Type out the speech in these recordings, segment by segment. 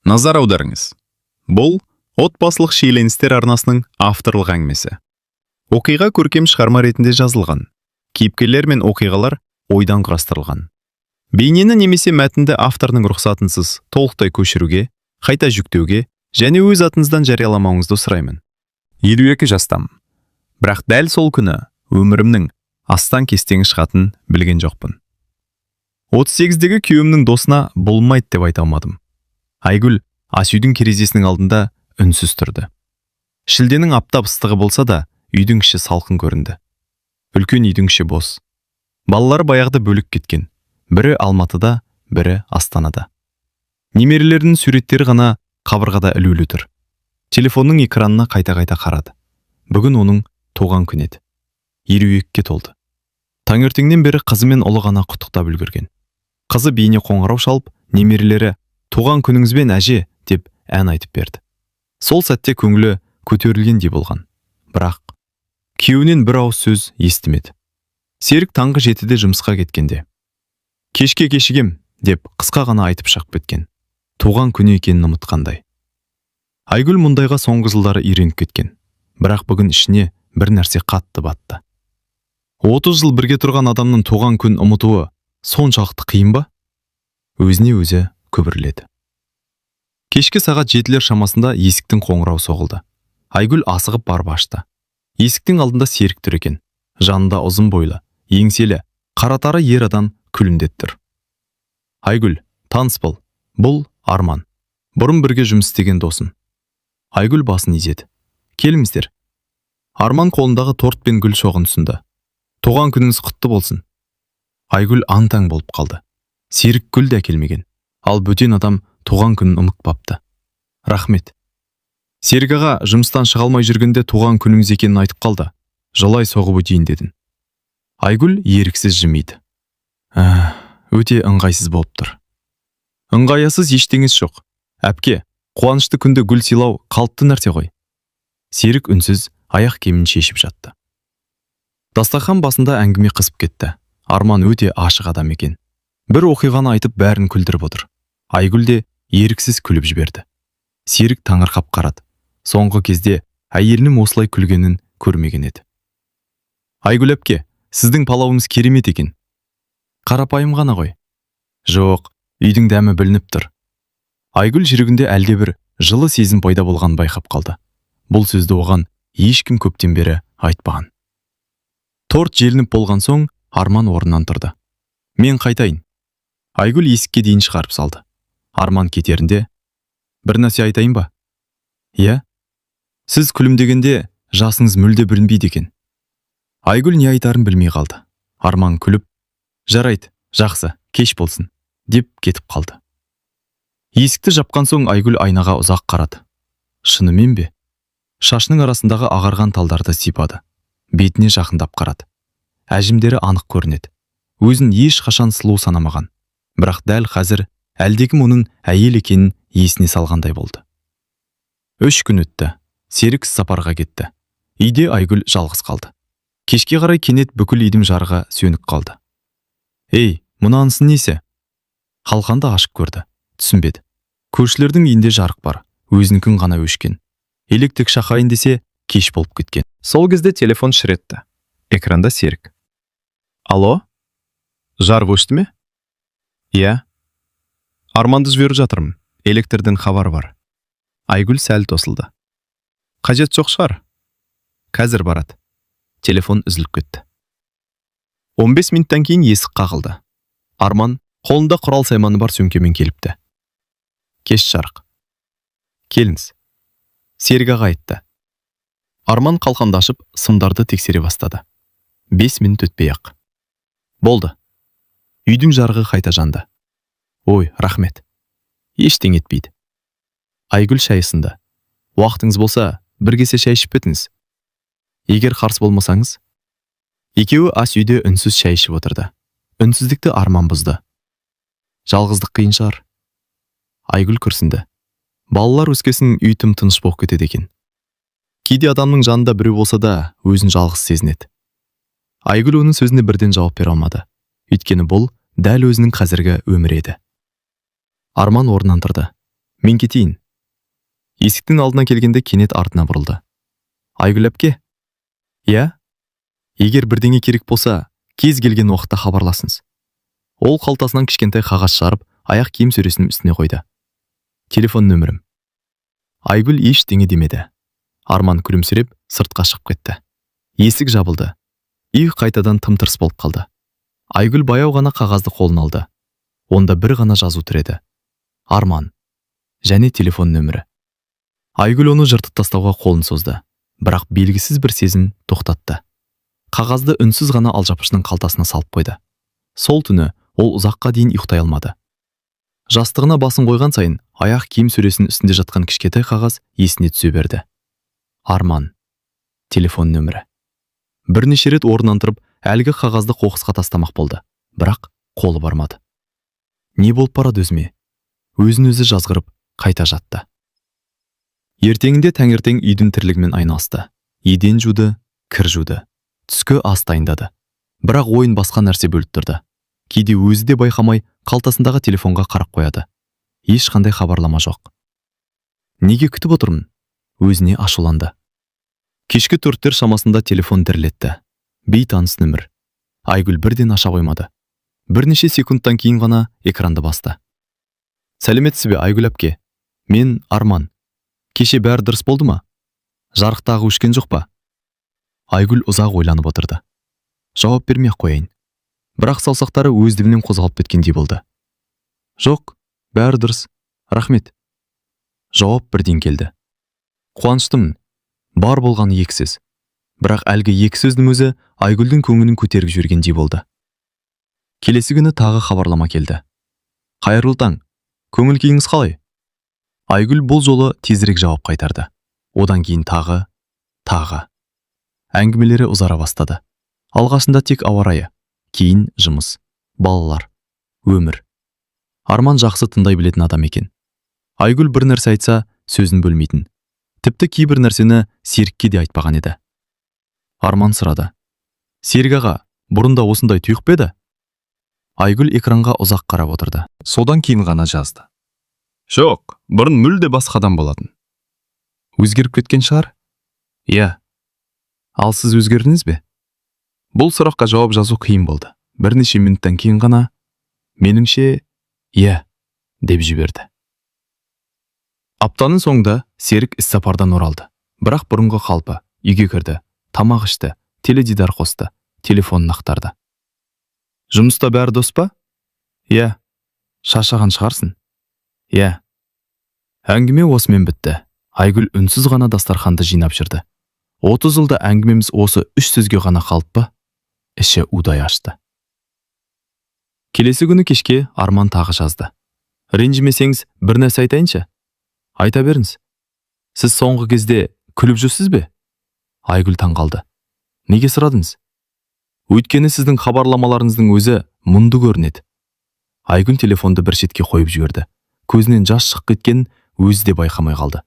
Назар аударыңыз. Бұл отбасылық шиеленістер арнасының авторлық әңгімесі. Оқиға көркем шығарма ретінде жазылған. Кейіпкерлер мен оқиғалар ойдан құрастырылған. Бейнені немесе мәтінді авторның рұқсатынсыз толықтай көшіруге, қайта жүктеуге және өз атыңыздан жарияламауыңызды сұраймын. 52 жастам. Бірақ дәл сол күні өмірімнің астан кестеңі шығатын білген жоқпын. 38-дегі күйеуімнің досына болмайды деп айта алмадым. Айгүл асүйдің терезесінің алдында үнсіз тұрды. Шілденің аптап ыстығы болса да, үйдің іші салқын көрінді. Үлкен үйдің іші бос. Балалар баяғыда бөлік кеткен. Бірі Алматыда, бірі Астанада. Немерелерінің суреттері ғана қабырғада ілулі тұр. Телефонның экранына қайта-қайта қарады. Бүгін оның туған күні еді. 52-ке толды. Таңертеңнен бері қызы мен ұлы ғана құттықтап үлгерген. Қызы бейне қоңырау шалып, немерелері «Туған күніңізбен әже» деп ән айтып берді. Сол сәтте көңілі көтерілгендей болған. Бірақ күйеуінен бір ауыз сөз естімеді. Серік таңғы 7-де жұмысқа кеткенде «Кешке кешігем» деп қысқа ғана айтып шығып кеткен. Туған күні екенін ұмытқандай. Айгүл мұндайға соңғы жылдары үйреніп кеткен. Бірақ бүгін ішіне бір нәрсе қатты батты. 30 жыл бірге тұрған адамның туған күн ұмытуы соншалықты қиын ба? Өзіне өзі күбірледі. Кешкі сағат 7-лер шамасында есіктің қоңырауы соғылды. Айгүл асығып барып ашты. Есіктің алдында Серік тұр екен. Жанында ұзын бойлы, еңселі, қаратары ер адам күлімдеп тұр. Айгүл, таныс бол. Бұл Арман. Бұрын бірге жұмыс істеген досым. Айгүл басын изеді. Келіңіздер. Арман қолындағы торт пен гүл шоғын ұсынды. Туған күніңіз құтты болсын. Айгүл аң-таң болып қалды. Серік гүл де әкелмеген. Ал бөтен адам туған күнін ұмытпапты. Рахмет. Серік аға жұмыстан шыға алмай жүргенде туған күніңіз екенін айтып қалды. Жылай соғып өтейін дедім. Айгүл еріксіз жымиды. Өте ыңғайсыз болып тұр. Ыңғаясыз ештеңес жоқ. Әпке, қуанышты күнде гүл сыйлау қалыпты нәрсе ғой. Серік үнсіз аяқ киімін шешіп жатты. Дастархан басында әңгіме қысып кетті. Арман өте ашық адам екен. Бір оқиғаны айтып бәрін күлдіріп отыр. Айгүл де еріксіз күліп жіберді. Серік таңырқап қарады. Соңғы кезде әйелінің осылай күлгенін көрмеген еді. Айгүл әпке, сіздің палауыңыз керемет екен. Қарапайым ғана ғой. Жоқ, үйдің дәмі білініп тұр. Айгүл жүрегінде әлдебір жылы сезім пайда болған байқап қалды. Бұл сөзді оған ешкім көптен бері айтпаған. Торт желініп болған соң Арман орнынан тұрды. Мен қайтайын. Айгүл есікке дейін шығарып салды. Арман кетерінде, бір нәрсе айтайын ба? Иә? Сіз күлімдегенде жасыңыз мүлде білінбейді екен. Айгүл не айтарын білмей қалды. Арман күліп, жарайды, жақсы, кеш болсын, деп кетіп қалды. Есікті жапқан соң Айгүл айнаға ұзақ қарады. Шынымен бе? Шашының арасындағы ағарған талдарды сипады. Бетіне жақындап қарады. Әжімдері анық көрінеді. Өзін еш қашан сұлу санамаған. Бірақ дәл қазір әлдекім оның әйел екенін есіне салғандай болды. 3 күн өтті. Серік сапарға кетті. Үйде Айгүл жалғыз қалды. Кешке қарай кенет бүкіл үйдің жарығы сөніп қалды. Ей, мұнанысы несі? Қалқанды ашып көрді. Түсінбеді. Көршілердің үйінде жарық бар. Өзінікін ғана өшкен. Электрик шақырайын десе, кеш болып кеткен. Сол кезде телефон шыр етті. Экранда Серік. Алло? Жарық өшті ме? Иә. Арманды жіберіп жатырмын. Электрден хабар бар. Айгүл сәл тосылды. Қажет жоқ шығар. Қазір барады. Телефон үзіліп кетті. 15 минуттан кейін есік қағылды. Арман қолында құрал сайманы бар сөмкемен келіпті. Кеш жарық. Келіңіз. Серік аға айтты. Арман қалқанды ашып, сымдарды тексере бастады. 5 минут өтпей ақ. Болды. Үйдің жарығы қайта жанды. Ой, рахмет. Ештеңе етпейді. Айгүл шай ұсынды. Уақытыңыз болса, бір кесе шай ішіп кетіңіз. Егер қарсы болмасаңыз. Екеуі ас үйде үнсіз шай ішіп отырды. Үнсіздікті Арман бұзды. Жалғыздық қиын шығар. Айгүл күрсінді. Балалар өскесін үй тым тыныш болып кетеді екен. Кейде адамның жанында біреу болса да, өзін жалғыз сезінеді. Айгүл оның сөзіне бірден жауап бере алмады. Өйткені бұл дәл өзінің қазіргі өмірі еді. Арман орнынан тұрды. Мен кетейін. Есіктің алдына келгенде кенет артына бұрылды. Айгүл әпке? Иә? Егер бірдеңе керек болса, кез келген уақытта хабарласыңыз. Ол қалтасынан кішкентай қағаз шығарып, аяқ киім сөресінің үстіне қойды. Телефон нөмірім. Айгүл ештеңе демеді. Арман күлімсіреп сыртқа шығып кетті. Есік жабылды. Үй қайтадан тым-тырыс болып қалды. Айгүл баяу ғана қағазды қолына алды. Онда бір ғана жазу тұр еді. Арман. Және телефон нөмірі. Айгүл оны жыртып тастауға қолын созды, бірақ белгісіз бір сезім тоқтатты. Қағазды үнсіз ғана алжапқыштың қалтасына салып қойды. Сол түні ол ұзаққа дейін ұйықтай алмады. Жастығына басын қойған сайын, аяқ киім сөресінің үстінде жатқан кішкентай қағаз есіне түсе берді. Арман. Телефон нөмірі. Бірнеше рет орнынан тұрып, әлгі қағазды қоқысқа тастамақ болды, бірақ қолы бармады. Не болып барады өзіме? Өзін-өзі жазғырып, қайта жатты. Ертеңінде таңертең үйдің тірлігімен айналысты. Еден жуды, кір жуды, түскі ас дайындады. Бірақ ойын басқа нәрсе бөліп тұрды. Кейде өзі де байқамай қалтасындағы телефонға қарап қояды. Ешқандай хабарлама жоқ. Неге күтіп отырмын? Өзіне ашуланды. Кешкі 4-тер шамасында телефон дірілетті. Бейтаныс нөмір. Айгүл бірден аша қоймады. Бірнеше секундтан кейін ғана экранды басты. Сәлеметсіз бе, Айгүл әпке? Мен Арман. Кеше бәрі дұрыс болды ма? Жарықтағы өшкен жоқ па? Айгүл ұзақ ойланып отырды. Жауап бермей қояйын. Бірақ саусақтары өздігінен қозғалып кеткендей болды. Жоқ, бәрі дұрыс. Рахмет. Жауап бірден келді. Қуаныштымын. Бар болғаны екі сөз. Бірақ әлгі екі сөздің өзі Айгүлдің көңілін көтеріп жүргендей болды. Келесі күні тағы хабарлама келді. Қайырлы таң. Көңіл күйіңіз қалай? Айгүл бұл жолы тезірек жауап қайтарды. Одан кейін тағы. Әңгімелері ұзара бастады. Алғашында тек ауа райы, кейін жұмыс, балалар, өмір. Арман жақсы тыңдай білетін адам екен. Айгүл бір нәрсе айтса, сөзін бөлмейтін. Тіпті кейбір нәрсені Серікке де айтпаған еді. Арман сұрады. Серік аға, бұрында осындай тұйық па еді? Айгүл экранға ұзақ қарап отырды. Содан кейін ғана жазды. Жоқ, бұрын мүлде басқа адам болатын. Өзгеріп кеткен шығар? Иә. Ал сіз өзгердіңіз бе? Бұл сұраққа жауап жазу қиын болды. Бірнеше минуттан кейін ғана, меніңше, иә, деп жіберді. Аптаның соңында Серік іссапардан оралды. Бірақ бұрынғы қалпы, үйге кірді, тамақ ішті, теледидар қосты, телефонын ақтарды. Жұмыста бәрі дұрыс па? Иә. Шаршаған шығарсың? Иә. Әңгіме осымен бітті. Айгүл үнсіз ғана дастарханды жинап жүрді. 30 жылда әңгімеміз осы 3 сөзге ғана қалып па? Іші удай ашты. Келесі күні кешке Арман тағы жазды. Ренжімесеңіз, бір нәрсе айтайыншы? Айта беріңіз. Сіз соңғы кезде күліп жүрсіз бе? Айгүл таңғалды. Неге сұрадыңыз? Өйткені сіздің хабарламаларыңыздың өзі мұнды көрінеді. Айгүл телефонды бір шетке қойып жіберді. Көзінен жас шығып кеткен өзі де байқамай қалды.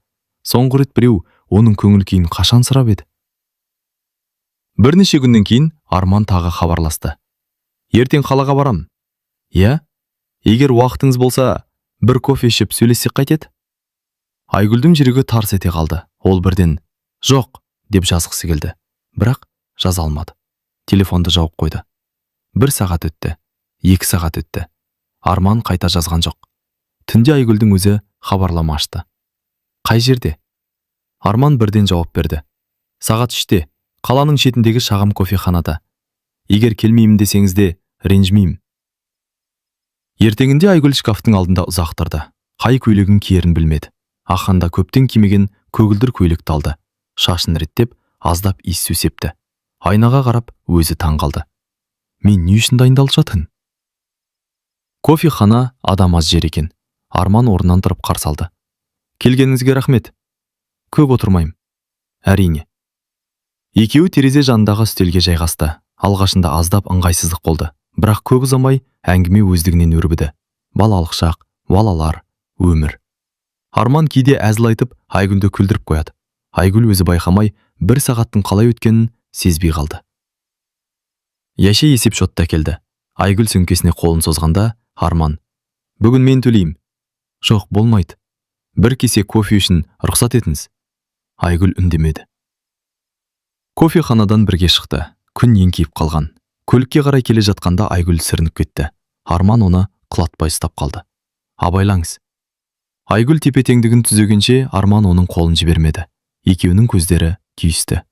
Соңғы рет біреу оның көңіл күйін қашан сұрап еді? Бірнеше күннен кейін Арман тағы хабарласты. Ертең қалаға барам. Иә? Егер уақытыңыз болса, бір кофе ішіп сөйлессек қайтеді? Айгүлдің жүрегі тарс ете қалды. Ол бірден жоқ деп жазғысы келді. Бірақ жаза алмады. Телефонды жауып қойды. 1 сағат өтті, 2 сағат өтті. Арман қайта жазған жоқ. Түнде Айгүлдің өзі хабарлама ашты. Қай жерде? Арман бірден жауап берді. Сағат 3-те, қаланың шетіндегі шағым кофеханада. Егер келмеймін десеңіз де, ренжімеймін. Ертеңінде Айгүл шкафтың алдында ұзақ тұрды. Қай көйлегін киерін білмеді. Ақанда көптен кимеген көгілдір көйлек алды. Шашын реттеп, аздап иіс септі. Айнаға қарап, өзі таңғалды. Мен не үшін дайындалып жатырмын? Кофехана адам аз жер екен. Арман орнынан тұрып қарсы алды. Келгеніңізге рахмет. Көп отырмайым. Әрине. Екеуі терезе жанындағы үстелге жайғасты. Алғашында аздап ыңғайсыздық болды. Бірақ көп ұзамай әңгіме өздігінен өрбіді. Балалық шақ, балалар, өмір. Арман кейде әзіл айтып, Айгүлді күлдіріп қояды. Айгүл өзі байқамай 1 сағаттың қалай өткенін сезбей қалды. Яше есеп шотта келді. Айгүл сөмкесіне қолын созғанда, Арман: "Бүгін мен төлеймін." "Жоқ, болмайды. бір кесе кофе үшін рұқсат етіңіз. Айгүл үндемеді. Кофеханадан бірге шықты. Күн еңкейіп қалған. Көлікке қарай келе жатқанда Айгүл сүрініп кетті. Арман оны құлатпай ұстап қалды. Абайлаңыз. Айгүл тепе-теңдігін түзегенше Арман оның қолын жібермеді. Екеуінің көздері түйісті.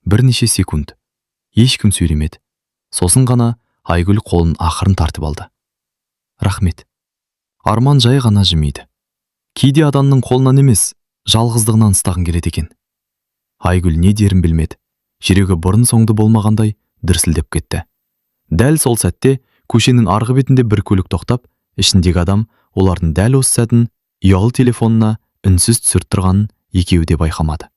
Бірнеше секунд. Ешкім сөйлемеді. Сосын ғана Айгүл қолын ақырын тартып алды. Рахмет. Арман жай ғана жымиды. Кейде адамның қолынан емес, жалғыздығынан ұстағың келеді екен. Айгүл не дерін білмеді. Жүрегі бұрын соңды болмағандай дүрсілдеп кетті. Дәл сол сәтте көшенің арғы бетінде бір көлік тоқтап, ішіндегі адам олардың дәл осы сәтін ұялы телефонына үнсіз түсіріп тұрғанын екеуі де байқамады.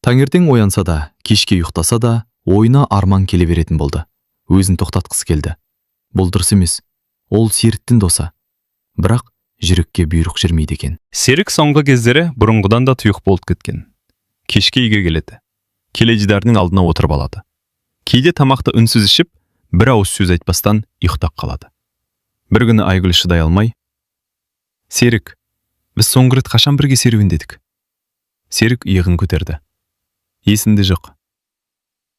Таңертең оянса да, кешке ұйықтаса да, ойына Арман келе беретін болды. Өзін тоқтатқысы келді. Бұл дұрыс емес. Ол Серіктің досы. Бірақ жүрекке бұйрық жүрмейді екен. Серік соңғы кездері бұрынғыдан да тұйық болып кеткен. Кешке үйге келеді. Теледидарының алдына отырып алады. Кейде тамақты үнсіз ішіп, бір ауыз сөз айтпастан ұйықтап қалады. Бір күні Айгүл шыдай алмай: «Серік, біз соңғы рет қашан бірге серуендедік?» Серік иығын көтерді. «Есімде жоқ.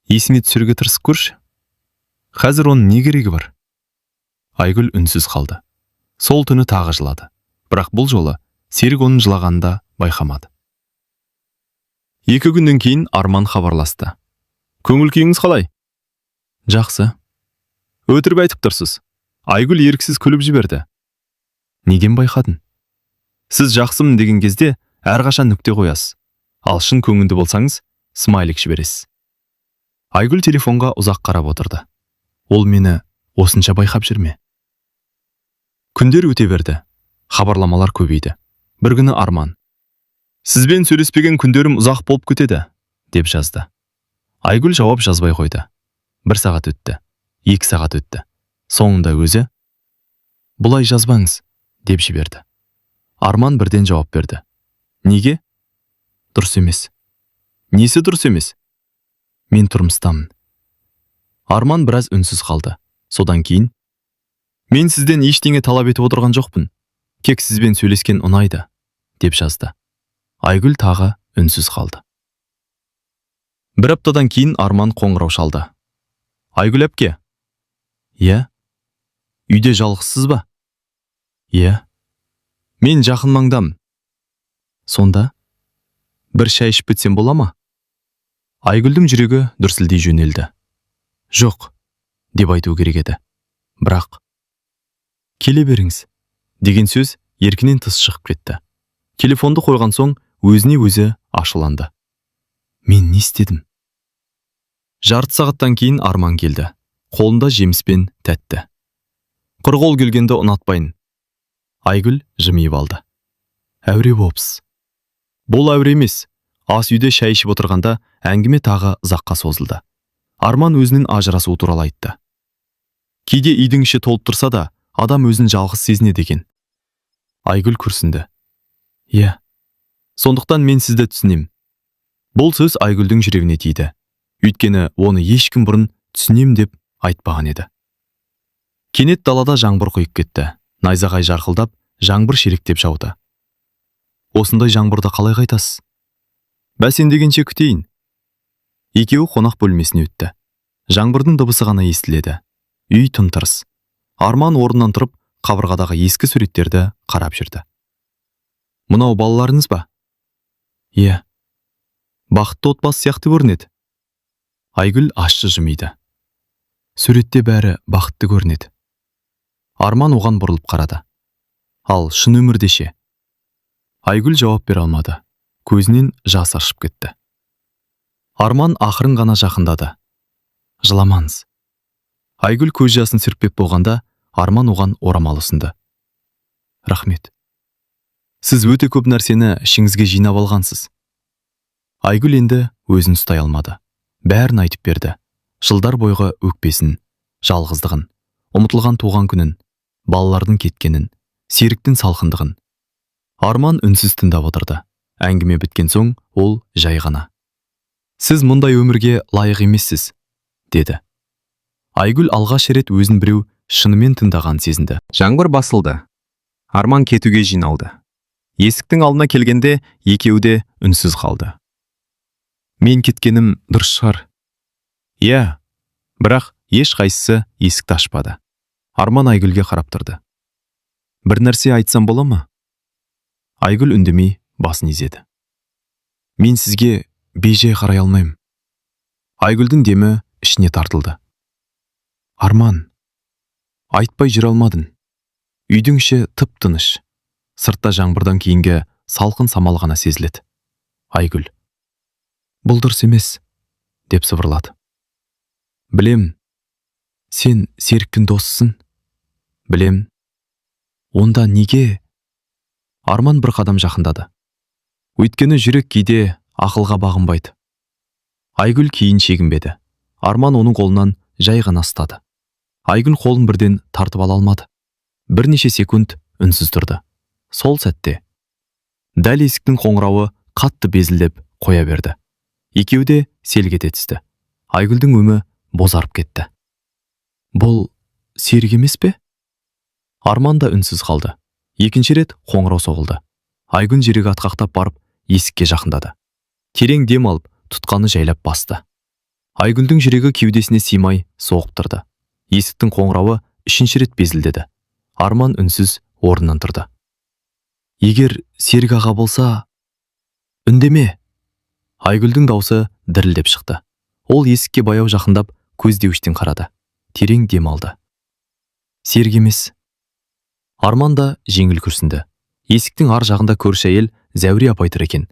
Есіме түсіруге тырысып көрші. Қазір оның не керегі бар?» Айгүл үнсіз қалды. Сол түні тағы жылады. Бірақ бұл жолы Серік оның жылағанында байқамады. 2 күннен кейін Арман хабарласты. «Көңіл күйіңіз қалай?» Жақсы. «Өтірік айтып тұрсыз». Айгүл еріксіз күліп жіберді. Неден байқадың? «Сіз жақсымын деген кезде әрқашан нүкте қоясыз. Ал шын көңілді болсаңыз, смайлик жібересіз». Айгүл телефонға ұзақ қарап отырды. Ол мені осынша байқап жүрме? Күндер өте берді. Хабарламалар көбейді. Бір күні Арман: «Сізбен сөйлеспеген күндерім ұзақ болып кетеді», деп жазды. Айгүл жауап жазбай қойды. 1 сағат өтті. 2 сағат өтті. Соңында өзі: «Бұлай жазбаңыз», деп жіберді. Арман бірден жауап берді. «Неге?» «Дұрыс емес». «Несі дұрыс емес?» «Мен тұрмыстамын». Арман біраз үнсіз қалды. Содан кейін: «Мен сізден ештеңе талап етіп отырған жоқпын. Тек сізбен сөйлескен ұнайды», деп жазды. Айгүл тағы үнсіз қалды. 1 аптадан кейін Арман қоңырау шалды. «Айгүл әпке». «Иә». «Үйде жалғызсыз ба?» «Иә». «Мен жақын маңдамын». «Сонда бір шай ішіп кетсем бола ма?» Айгүлдің жүрегі дүрсілдей жөнелді. «Жоқ», деп айту керек еді. Бірақ «Келе беріңіз» деген сөз еркінен тыс шығып кетті. Телефонды қойған соң өзіне өзі ашуланды. «Мен не істедім?» Жарты сағаттан кейін Арман келді. Қолында жеміспен тәтті. «Құр қол келгенді ұнатпайын». Айгүл жымиып алды. «Әуре болыпсыз». «Бұл әуре емес». Ас үйде шай ішіп отырғанда әңгіме тағы ұзаққа созылды. Арман өзінің ажырасуы туралы айтты. Кейде үйдің іші толып тұрса да, адам өзін жалғыз сезінеді екен. Айгүл күрсінді. «Иә. Сондықтан мен сізді түсінем». Бұл сөз Айгүлдің жүрегіне тиді. Өйткені оны ешкім бұрын түсінем деп айтпаған еді. Кенет далада жаңбыр құйып кетті. Найзағай жарқылдап, жаңбыр шелектеп жауды. «Осындай жаңбырда қалай қайтасыз?» «Бәсендегенше күтейін». Екеуі қонақ бөлмесіне өтті. Жаңбырдың дыбысы ғана естіледі. Үй тым-тырыс. Арман орнынан тұрып, қабырғадағы ескі суреттерді қарап жүрді. «Мынау балаларыңыз ба?» «Иә». «Бақытты отбасы сияқты көрінеді». Айгүл ащы жымиды. «Суретте бәрі бақытты көрінеді». Арман оған бұрылып қарады. «Ал шын өмірде ше?» Айгүл жауап бере алмады. Көзінен жас ашып кетті. Арман ақырын ғана жақындады. «Жыламаңыз». Айгүл көз жасын сүртпек болғанда, Арман оған орамал ұсынды. «Рахмет». «Сіз өте көп нәрсені ішіңізге жинап алғансыз». Айгүл енді өзін ұстай алмады. Бәрін айтып берді. Жылдар бойғы өкпесін, жалғыздығын, ұмытылған туған күнін, балалардың кеткенін, Серіктің салқындығын. Арман үнсіз тыңдап отырды. Әңгіме біткен соң ол жай ғана: «Сіз мұндай өмірге лайық емессіз», деді. Айгүл алғаш рет өзін біреу шынымен тыңдаған сезінді. Жаңбыр басылды. Арман кетуге жиналды. Есіктің алдына келгенде екеуі де үнсіз қалды. Мен кеткенім дұрыс шығар. Иә, бірақ ешқайсысы есікті ашпады. Арман Айгүлге қарап тұрды. Бір нәрсе айтсам бола ма? Айгүл үндемей басын изеді. Мен сізге бейжай қарай алмаймын. Айгүлдің демі ішіне тартылды. Арман, айтпай жүре алмадың. Үйдің іші тып-тыныш. Сыртта жаңбырдан кейінгі салқын самал ғана сезіледі. Айгүл: бұл дұрыс емес, деп сыбырлады. Білем, сен Серіктің досысың. Білем. Онда неге? Арман бір қадам жақындады. Өйткені жүрек кейде ақылға бағынбайды. Айгүл кейін шегінбеді. Арман оның қолынан жай ғана ұстады. Айгүл қолын бірден тартып ала алмады. Бірнеше секунд үнсіз тұрды. Сол сәтте дәл есіктің қоңырауы қатты безілдеп қоя берді. Екеуі де селк ете түсті. Айгүлдің өңі бозарып кетті. Бұл Серік емес пе? Арман да үнсіз қалды. Екінші рет қоңырау соғылды. Айгүл жүрегі атқақтап барып есікке жақындады. Терең дем алып, тұтқаны жайлап басты. Айгүлдің жүрегі кеудесіне сыймай соғып тұрды. Есіктің қоңырауы үшінші рет безілдеді. Арман үнсіз орнынан тұрды. Егер Серік аға болса... Үндеме! Айгүлдің даусы дірілдеп шықты. Ол есікке баяу жақындап, көздеуіштен қарады. Терең дем алды. Серік емес. Арман да жеңіл күрсінді. Есіктің ар жағында көрші әйел Зәуре апай тұр екен.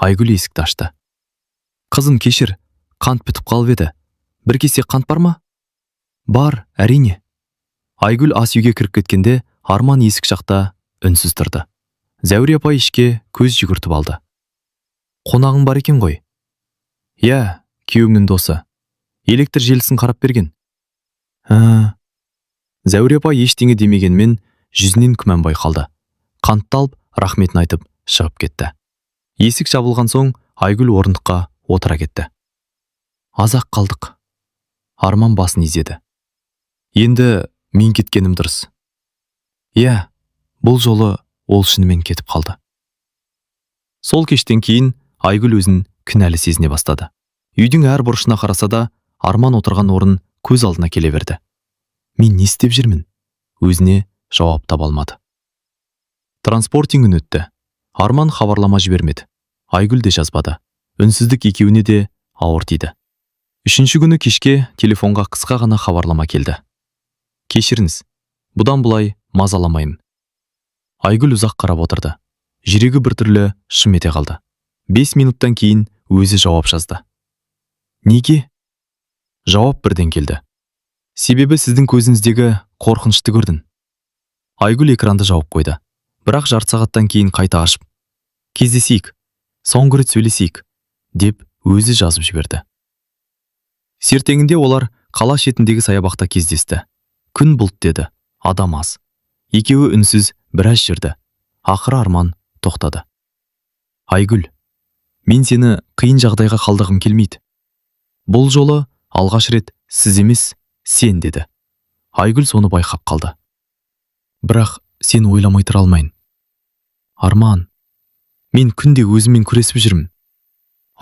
Айгүл есікті ашты. Қызым, кешір, қант бітіп қалып еді. Бір кесе қант бар ма? Бар, әрине. Айгүл ас үйге кіріп кеткенде Арман есік жақта үнсіз тұрды. Зәуре апай ішке көз жүгіртіп алды. Қонағың бар екен ғой? Иә, күйеуіңнің досы. Электр желісін қарап берген. Зәуре апай ештеңе демегенмен жүзінен күмән байқалды. Қантты алып, рахметін айтып шығып кетті. Есік жабылған соң Айгүл орындыққа отыра кетті. Азақ қалдық. Арман басын изеді. Енді мен кеткенім дұрыс. Иә, бұл жолы ол шынымен кетіп қалды. Сол кештен кейін Айгүл өзін кінәлі сезіне бастады. Үйдің әр бұрышына қараса да, Арман отырған орын көз алдына келе берді. Мен не істеп жүрмін? Өзіне жауап таба алмады. Транспортинг өтті. Арман хабарлама жібермеді. Айгүл де жазбады. Үнсіздік екеуіне де ауыр тиді. Үшінші күні кешке телефонға қысқа ғана хабарлама келді. Кешіріңіз, бұдан бұлай мазаламаймын. Айгүл ұзақ қарап отырды. Жүрегі біртүрлі шым ете қалды. 5 минуттан кейін өзі жауап жазды. Неге? Жауап бірден келді. Себебі сіздің көзіңіздегі қорқынышты көрдім. Айгүл экранды жауып қойды. Бірақ жарты сағаттан кейін қайта ашып, кездесейік, соңғы рет сөйлесейік, деп өзі жазып жіберді. Сертеңінде олар қала шетіндегі саябақта кездесті. Күн бұлт деді, адам аз. Екеуі үнсіз біраз жүрді. Ақыры Арман тоқтады. Айгүл, мен сені қиын жағдайға қалдырғым келмейді. Бұл жолы алғаш рет сіз емес, сен, деді. Айгүл соны байқап қалды. Бірақ сен ойламай тұра алмайын. Арман, мен күнде өзіммен күресіп жүрмін.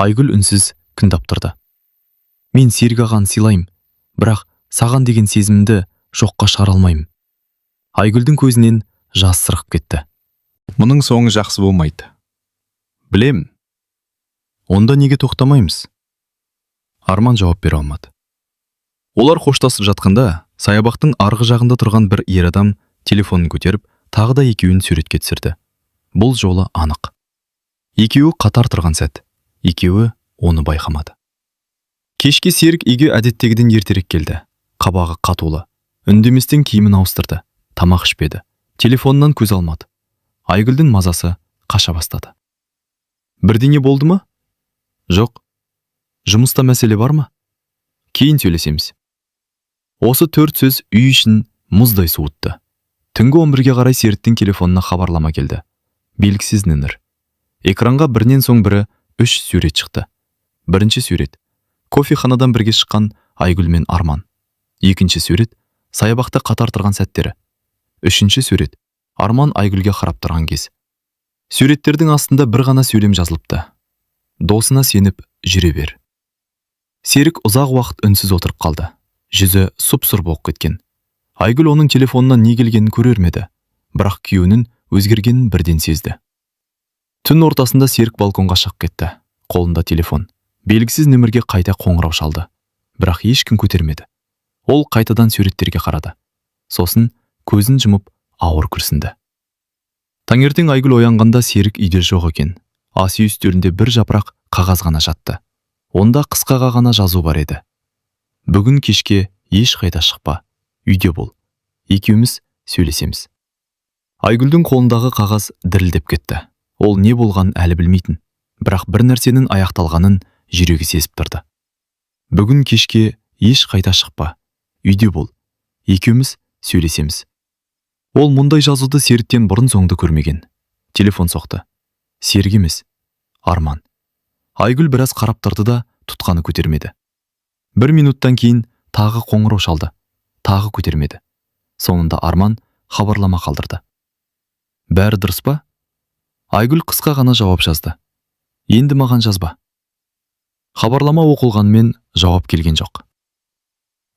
Айгүл үнсіз күндап тұрды. Мен Серік ағаны сыйлаймын, бірақ саған деген сезімімді жоққа шығара алмаймын. Айгүлдің көзінен жас сырғып кетті. Мұның соңы жақсы болмайды. Білем. Онда неге тоқтамаймыз? Арман жауап бере алмады. Олар қоштасып жатқанда, саябақтың арғы жағында тұрған бір ер адам телефонын көтеріп, тағы да екеуін суретке түсірді. Бұл жолы анық. Екеуі қатар тұрған сәт. Екеуі оны байқамады. Кешке Серік үйге әдеттегіден ертерек келді. Қабағы қатулы. Үндеместен киімін ауыстырды. Тамақ ішпеді. Телефонынан көз алмады. Айгүлдің мазасы қаша бастады. Бірдеңе болды ма? Жоқ. Жұмыста мәселе бар ма? Кейін сөйлесеміз. Осы 4 сөз үй ішін мұздай суытты. Түнгі 11-ге қарай Серіктің телефонына хабарлама келді. Белгісіз нөмір. Экранға бірінен соң бірі 3 сурет шықты. Бірінші сурет кофеханадан бірге шыққан Айгүл мен Арман. Екінші сурет саябақта қатар тұрған сәттері. Үшінші сурет Арман Айгүлге қарап тұрған кез. Суреттердің астында бір ғана сөйлем жазылыпты. Досына сеніп жүре бер. Серік ұзақ уақыт үнсіз отырып қалды. Жүзі сұп-сұр болып кеткен. Айгүл оның телефонынан не келгенін көрермеді, бірақ күйеуінің өзгергенін бірден сезді. Түн ортасында Серік балконға шығып кетті. Қолында телефон. Белгісіз нөмерге қайта қоңырау шалды. Бірақ ешкім көтермеді. Ол қайтадан суреттерге қарады. Сосын көзін жұмып ауыр күрсінді. Таңертең Айгүл оянғанда Серік үйде жоқ екен. Ас үй үстелінде бір жапырақ қағаз ғана жатты. Онда қысқаға ғана жазу бар еді. Бүгін кешке ешқайда шықпа, үйде бол. Екеуміз сөйлесеміз. Айгүлдің қолындағы қағаз дірілдеп кетті. Ол не болғанын әлі білмейтін, бірақ бір нәрсенің аяқталғанын жүрегі сезіп тұрды. Бүгін кешке ешқайда шықпа, үйде бол. Екеуміз сөйлесеміз. Ол мұндай жазуды Серіктен бұрын соңды көрмеген. Телефон соқты. Серік емес, Арман. Айгүл біраз қарап тұрды да тұтқаны көтермеді. Бір минуттан кейін тағы қоңырау шалды. Тағы көтермеді. Соңында Арман хабарлама қалдырды. Бәрі дұрыс па? Айгүл қысқа ғана жауап жазды. Енді маған жазба. Хабарлама оқылғанмен жауап келген жоқ.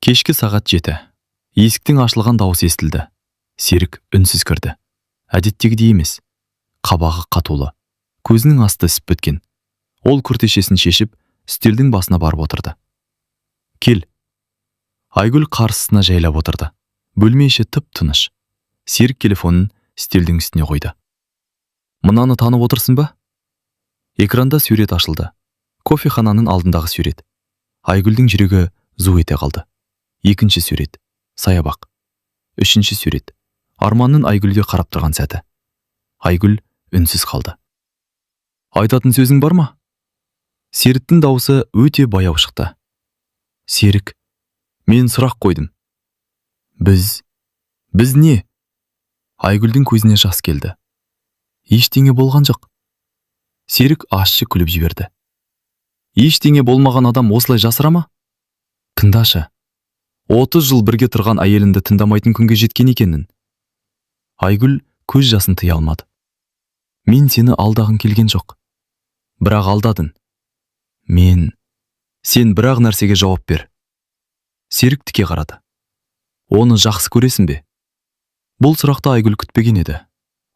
Кешкі сағат 7. Есіктің ашылған дауысы естілді. Серік үнсіз кірді. Әдеттегідей емес. Қабағы қатулы. Көзінің асты ісіп біткен. Ол күртешесін шешіп, үстелдің басына барып отырды. Кел. Айгүл қарсысына жайлап отырды. Бөлме іші тып-тыныш. Серік телефонын үстелдің үстіне қойды. Мынаны танып отырсың ба? Экранда сурет ашылды. Кофехананың алдындағы сурет. Айгүлдің жүрегі зу ете қалды. Екінші сурет. Саябақ. Үшінші сурет. Арманның Айгүлге қарап тұрған сәті. Айгүл үнсіз қалды. Айтатын сөзің бар ма? Серіктің дауысы өте баяу шықты. Серік, мен сұрақ қойдым. Біз не? Айгүлдің көзіне жас келді. Ештеңе болған жоқ. Серік ащы күліп жіберді. Ештеңе болмаған адам осылай жасыра ма? Тыңдашы. 30 жыл бірге тұрған әйелінді тыңдамайтын күнге жеткен екенін. Айгүл көз жасын тыя алмады. Мен сені алдағым келген жоқ. Бірақ алдадың. Сен бірақ нәрсеге жауап бер. Серік тіке қарады. Оны жақсы көресің бе? Бұл сұрақты Айгүл күтпеген еді.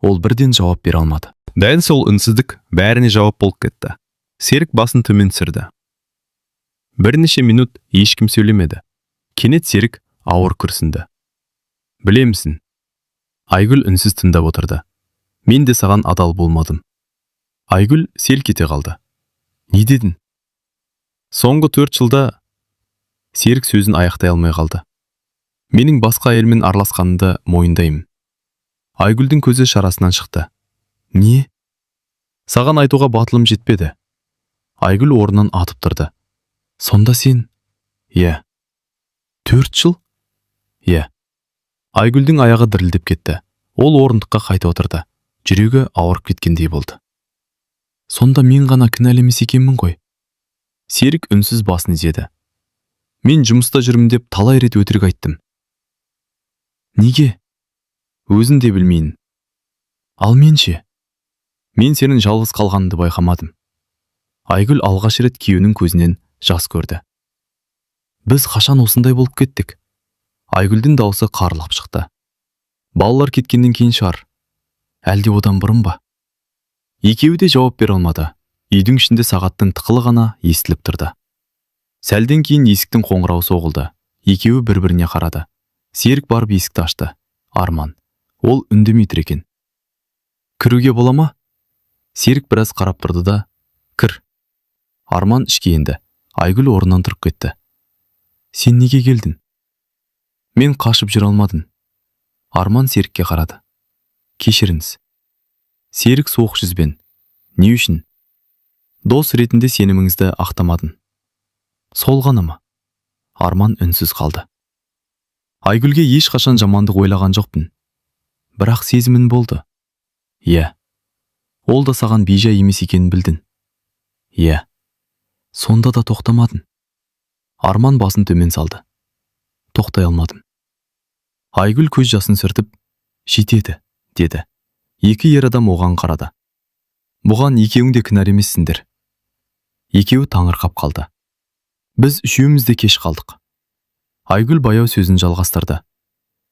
Ол бірден жауап бере алмады. Дәл сол үнсіздік бәріне жауап болып кетті. Серік басын төмен түсірді. Бірнеше минут ешкім сөйлемеді. Кенет Серік ауыр күрсінді. Білемісің? Айгүл үнсіз тыңдап отырды. Мен де саған адал болмадым. Айгүл селк ете қалды. Не дедің? Соңғы 4 жылда Серік сөзін аяқтай алмай қалды. Менің басқа әйелмен араласқанымды мойындаймын. Айгүлдің көзі шарасынан шықты. Не? Саған айтуға батылым жетпеді. Айгүл орнынан атып тұрды. Сонда сен? Иә. 4 жыл? Иә. Айгүлдің аяғы дірілдеп кетті. Ол орындыққа қайта отырды. Жүрегі ауырып кеткендей болды. Сонда мен ғана кінәлі емес екенмін ғой. Серік үнсіз басын изеді. Мен жұмыста жүрмін деп талай рет өтірік айттым. Неге? Өзін де білмейін. Ал мен ше? Мен сенің жалғыз қалғаныңды байқамадым. Айгүл алғаш рет күйеуінің көзінен жас көрді. Біз қашан осындай болып кеттік? Айгүлдің дауысы қарылап шықты. Балалар кеткеннен кейін шығар. Әлде одан бұрын ба? Екеуі де жауап бере алмады. Үйдің ішінде сағаттың тықылы ғана естіліп тұрды. Сәлден кейін есіктің қоңырауы соғылды. Екеуі бір-біріне қарады. Серік барып есікті ашты. Арман. Ол үндемей тұр екен. Кіруге бола ма? Серік біраз қарап тұрды да, кір. Арман ішке енді. Айгүл орнынан тұрып кетті. Сен неге келдің? Мен қашып жүре алмадым. Арман Серікке қарады. Кешіріңіз. Серік суық жүзбен. Не үшін? Дос ретінде сеніміңізді ақтамадым. Сол ғана ма? Арман үнсіз қалды. Айгүлге ешқашан жамандық ойлаған жоқпын. Бірақ сезімін болды. Иә. Ол да саған бейжай емес екенін білдің. Иә. Сонда да тоқтамадың. Арман басын төмен салды. Тоқтай алмадым. Айгүл көз жасын сүртіп, жетеді, деді. Екі ер адам оған қарады. Бұған екеуің де кінәл емессіңдер. Екеуі таңырқап қалды. Біз үшеуміз де кеш қалдық. Айгүл баяу сөзін жалғастырды.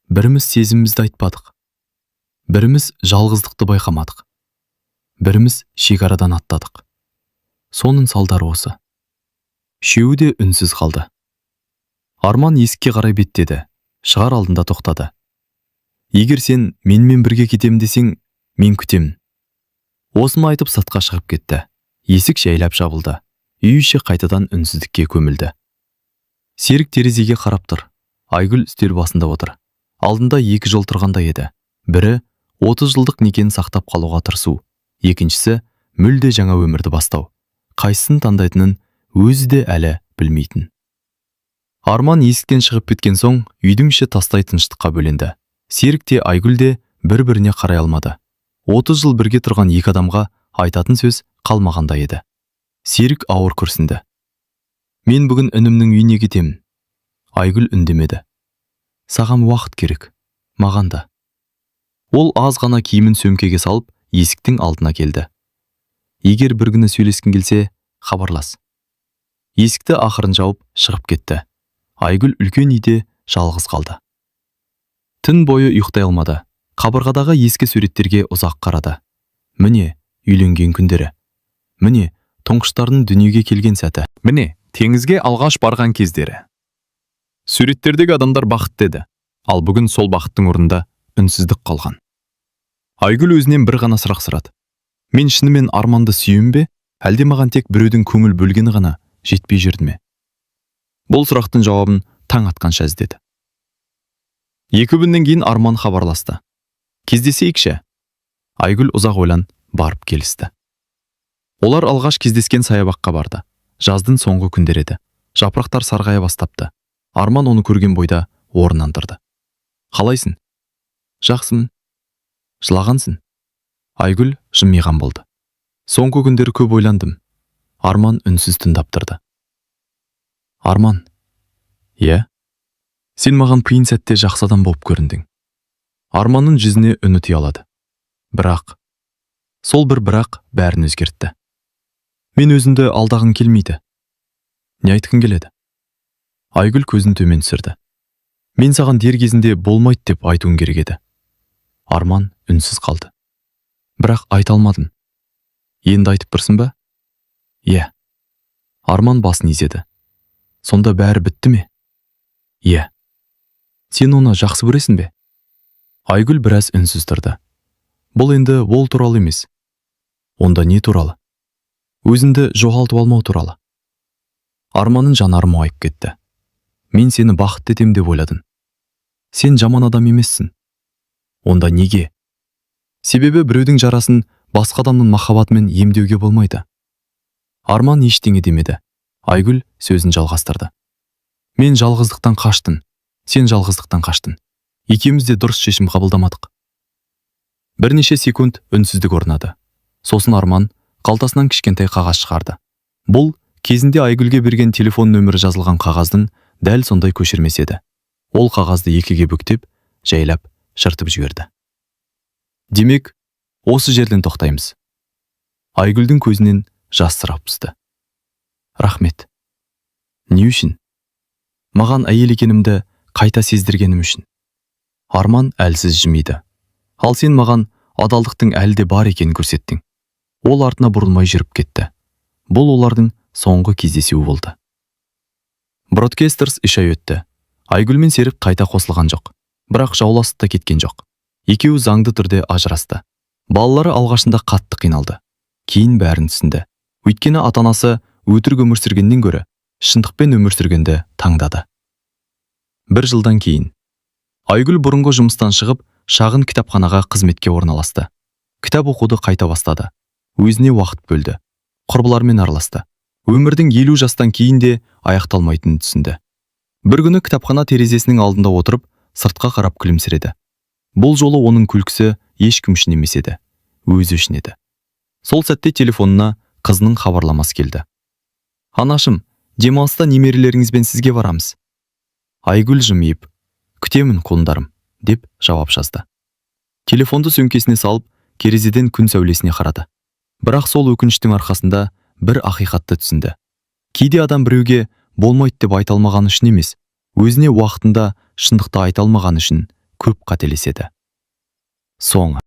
Біріміз сезімімізді айтпадық. Біріміз жалғыздықты байқамадық. Біріміз шекарадан аттадық. Соның салдары осы. Үшеуі де үнсіз қалды. Арман есікке қарай беттеді. Шығар алдында тоқтады. Егер сен менімен бірге кетем десең, мен күтемін. Осыны айтып сыртқа шығып кетті. Есік жайлап жабылды. Үй іші қайтадан үнсіздікке көмілді. Серік терезеге қарап тұр. Айгүл үстел басында отыр. Алдында екі жол тұрғандай еді. Бірі 30 жылдық некені сақтап қалуға тырысу. Екіншісі мүлде жаңа өмірді бастау. Қайсысын таңдайтынын өзі де әлі білмейтін. Арман есіктен шығып кеткен соң, үйдің іші тастай тыныштыққа бөленді. Серік те Айгүл де бір-біріне қарай алмады. 30 жыл бірге тұрған екі адамға айтатын сөз қалмағандай еді. Серік ауыр күрсінді. Мен бүгін інімнің үйіне кетемін. Айгүл үндемеді. Саған уақыт керек, маған да. Ол аз ғана киімін сөмкеге салып, есіктің алдына келді. Егер бір күні сөйлескің келсе, хабарлас. Есікті ақырын жауып шығып кетті. Айгүл үлкен үйде жалғыз қалды. Түн бойы ұйықтай алмады. Қабырғадағы ескі суреттерге ұзақ қарады. Міне, үйленген күндері. Міне, тұңғыштардың дүниеге келген сәті. Міне, теңізге алғаш барған кездері. Суреттердегі адамдар бақытты еді, ал бүгін сол бақыттың орнында үнсіздік қалған. Айгүл өзінен бір ғана сұрақ сұрады. Мен шынымен Арманды сүйем бе, әлде маған тек біреудің көңіл бөлгені ғана жетпей жүрді ме? Бұл сұрақтың жауабын таң атқанша іздеді. 2 күннен кейін Арман хабарласты. Кездесейікші. Айгүл ұзақ ойлан барып келісті. Олар алғаш кездескен саябаққа барды. Жаздың соңғы күндер еді. Жапырақтар сарғая бастапты. Арман оны көрген бойда орнынан тұрды. Қалайсың? Жақсымын. Жылағансың? Айгүл жымиған болды. Соңғы күндері көп ойландым. Арман үнсіз тыңдап тұрды. Арман. Иә? Сен маған қиын сәтте жақсы адам болып көріндің. Арманның жүзіне үні ұялады. Бірақ, сол бір бірақ бәрін өзгертті. Мен өзімді алдағың келмейді. Не айтқың келеді? Айгүл көзін төмен түсірді. Мен саған дер кезінде болмайды деп айтуың керек еді. Арман үнсіз қалды. Бірақ айта алмадым. Енді айтып тұрсың ба? Иә. Арман басын изеді. Сонда бәрі бітті ме? Иә. Сен оны жақсы көресің бе? Айгүл біраз үнсіз тұрды. Бұл енді ол туралы емес. Онда не туралы? Өзіңді жоғалтып алмау туралы. Арманның жанары мұңайып кетті. Мен сені бақытты етем деп ойладым. Сен жаман адам емессің. Онда неге? Себебі біреудің жарасын басқа адамның махаббатымен емдеуге болмайды. Арман ештеңе демеді. Айгүл сөзін жалғастырды. Мен жалғыздықтан қаштым. Сен жалғыздықтан қаштың. Екеуміз де дұрыс шешім қабылдамадық. Бірнеше секунд үнсіздік орнады. Сосын Арман қалтасынан кішкентай қағаз шығарды. Бұл кезінде Айгүлге берген телефон нөмірі жазылған қағаздың дәл сондай көшірмесі еді. Ол қағазды екіге бүктеп, жайлап, жыртып жіберді. Демек, осы жерден тоқтаймыз. Айгүлдің көзінен жас сырғып түсті. Рахмет. Не үшін? Маған әйел екенімді қайта сездіргенім үшін. Арман әлсіз жымиды. Ал сен маған адалдықтың әлде бар екенін көрсеттің. Ол артына бұрылмай жүріп кетті. Бұл олардың соңғы кездесуі болды. Бродкестерс 3 ай өтті. Айгүл мен Серік қайта қосылған жоқ. Бірақ жауласып та кеткен жоқ. Екеуі заңды түрде ажырасты. Балалары алғашында қатты қиналды. Кейін бәрін түсінді. Өйткені ата-анасы өтірік өмір сүргеннен гөрі шындықпен өмір сүргенді таңдады. 1 жылдан кейін Айгүл бұрынғы жұмыстан шығып, шағын кітапханаға қызметке орналасты. Кітап оқуды қайта бастады. Өзіне уақыт бөлді. Құрбылармен араласты. Өмірдің 50 жастан кейін де аяқталмайтынын түсінді. Бір күні кітапхана терезесінің алдында отырып, сыртқа қарап күлімсіреді. Бұл жолы оның күлкісі ешкім үшін емес еді, өзі үшін еді. Сол сәтте телефонына қызының хабарламасы келді. Анашым, демалыста немерелеріңізбен сізге барамыз. Айгүл жымиып, күтемін құлындарым, деп жауап жазды. Телефонды сөмкесіне салып, терезеден күн сәулесіне қарады. бірақ сол өкініштің арқасында бір ақиқатты түсінді. Кейде адам біреуге болмайды деп айта алмаған үшін емес, өзіне уақытында шындықты айта алмаған үшін көп қателеседі. Соңы